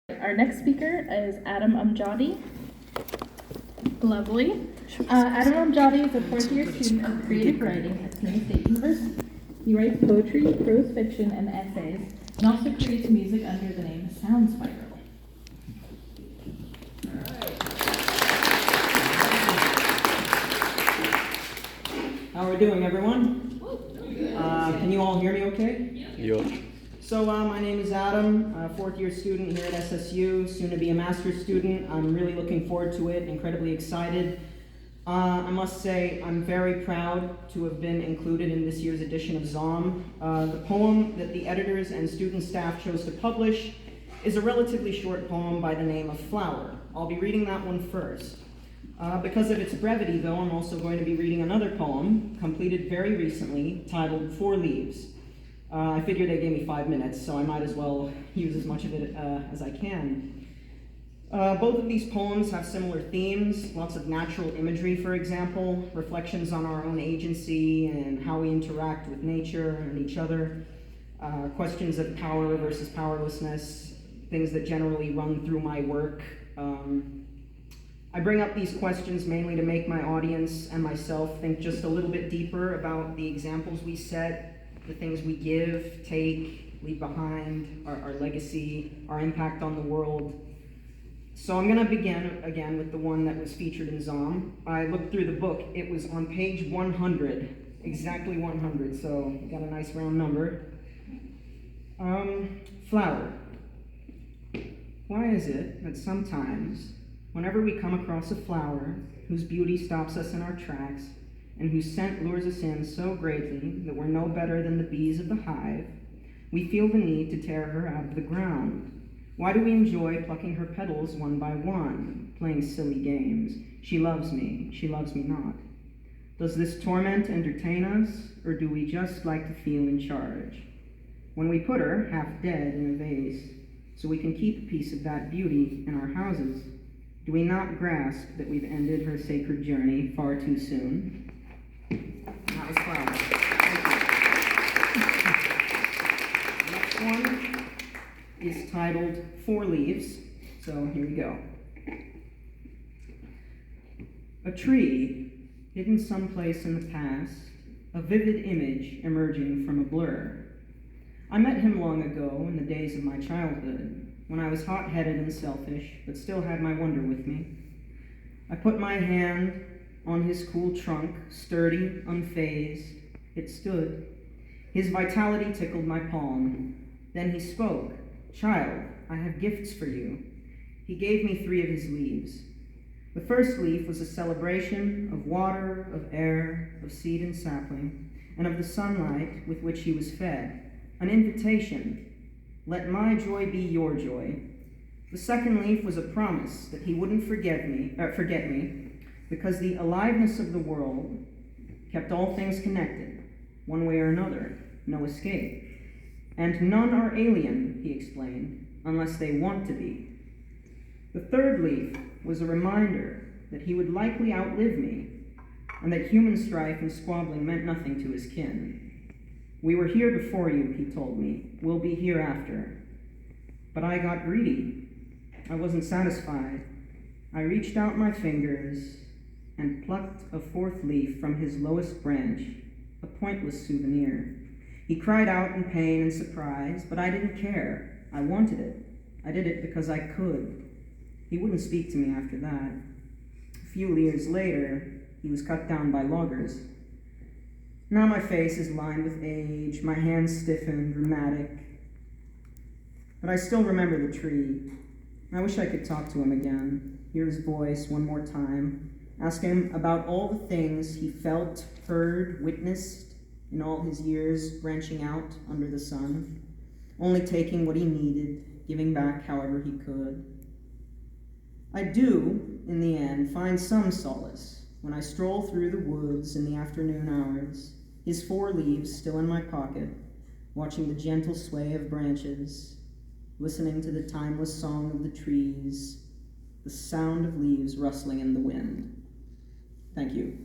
Our next speaker is Adam Amjadi. Lovely. Adam Amjadi is a fourth-year student of creative writing at SUNY State University. He writes poetry, prose fiction, and essays, and also creates music under the name Sound Spiral. How are we doing, everyone? Can you all hear me okay? Yeah. So my name is Adam, fourth-year student here at SSU, soon to be a master's student. I'm really looking forward to it, incredibly excited. I must say I'm very proud to have been included in this year's edition of ZAUM. The poem that the editors and student staff chose to publish is a relatively short poem by the name of Flower. I'll be reading that one first. Because of its brevity, though, I'm also going to be reading another poem, completed very recently, titled 4 Leaves. I figured they gave me 5 minutes, so I might as well use as much of it as I can. Both of these poems have similar themes, lots of natural imagery, for example, reflections on our own agency and how we interact with nature and each other, questions of power versus powerlessness, things that generally run through my work. I bring up these questions mainly to make my audience and myself think just a little bit deeper about the examples we set, the things we give, take, leave behind, our legacy, our impact on the world. So I'm going to begin again with the one that was featured in ZAUM. I looked through the book. It was on page 100, exactly 100, so got a nice round number. Flower. Why is it that sometimes, whenever we come across a flower whose beauty stops us in our tracks, and whose scent lures us in so greatly that we're no better than the bees of the hive, we feel the need to tear her out of the ground? Why do we enjoy plucking her petals one by one, playing silly games? She loves me not. Does this torment entertain us, or do we just like to feel in charge? When we put her, half dead, in a vase, so we can keep a piece of that beauty in our houses, do we not grasp that we've ended her sacred journey far too soon? That was Flower. The next one is titled 4 Leaves, so here we go. A tree, hidden someplace in the past, a vivid image emerging from a blur. I met him long ago in the days of my childhood, when I was hot-headed and selfish, but still had my wonder with me. I put my hand on his cool trunk, sturdy, unfazed. It stood. His vitality tickled my palm. Then he spoke. "Child, I have gifts for you." He gave me 3 of his leaves. The first leaf was a celebration of water, of air, of seed and sapling, and of the sunlight with which he was fed. An invitation. Let my joy be your joy. The second leaf was a promise that he wouldn't forget me, because the aliveness of the world kept all things connected, one way or another, no escape. And none are alien, he explained, unless they want to be. The third leaf was a reminder that he would likely outlive me, and that human strife and squabbling meant nothing to his kin. We were here before you, he told me. We'll be here after. But I got greedy. I wasn't satisfied. I reached out my fingers and plucked a 4th leaf from his lowest branch, a pointless souvenir. He cried out in pain and surprise, but I didn't care. I wanted it. I did it because I could. He wouldn't speak to me after that. A few years later, he was cut down by loggers. Now my face is lined with age, my hands stiffened, rheumatic. But I still remember the tree. I wish I could talk to him again, hear his voice one more time, ask him about all the things he felt, heard, witnessed in all his years branching out under the sun, only taking what he needed, giving back however he could. I do, in the end, find some solace when I stroll through the woods in the afternoon hours, his 4 leaves still in my pocket, watching the gentle sway of branches, listening to the timeless song of the trees, the sound of leaves rustling in the wind. Thank you.